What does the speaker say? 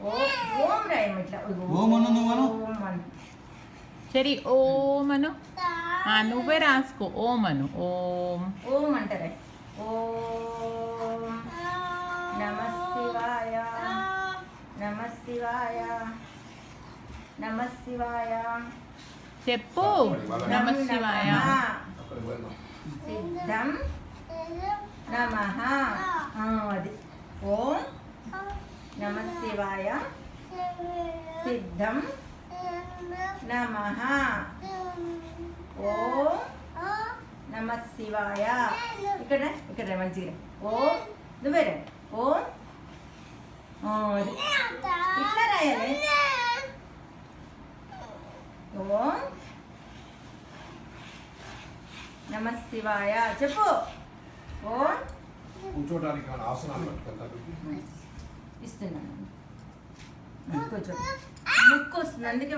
ఓం రాయమ్మ ఇట్లా ఓం అను నువ్వు అను. ఓం అను. సరే ఓం అను. నువ్వే రాసుకో ఓం అను. ఓం ఓం అంటారే. ఓం నమ శివాయ నమ శివాయ నమ శివాయ. చెప్పు నమ శివాయ. సిద్ధం నమః. అది ఓం నమ శివాయ సిద్ధం నమః. ఓం నమ శివాయ. ఇక్కడ ఇక్కడ మంచిగా ఓం నువ్వే రా. ఓం అది ఇట్లా రాయాలి. ఓం నమ శివాయ చెప్పు. ఓం కూర్చోడానికి ఆసనాలు పెట్టుకుంటారు. ఇస్తున్నాను కూర్చో. ముక్కు వస్తుంది అందుకే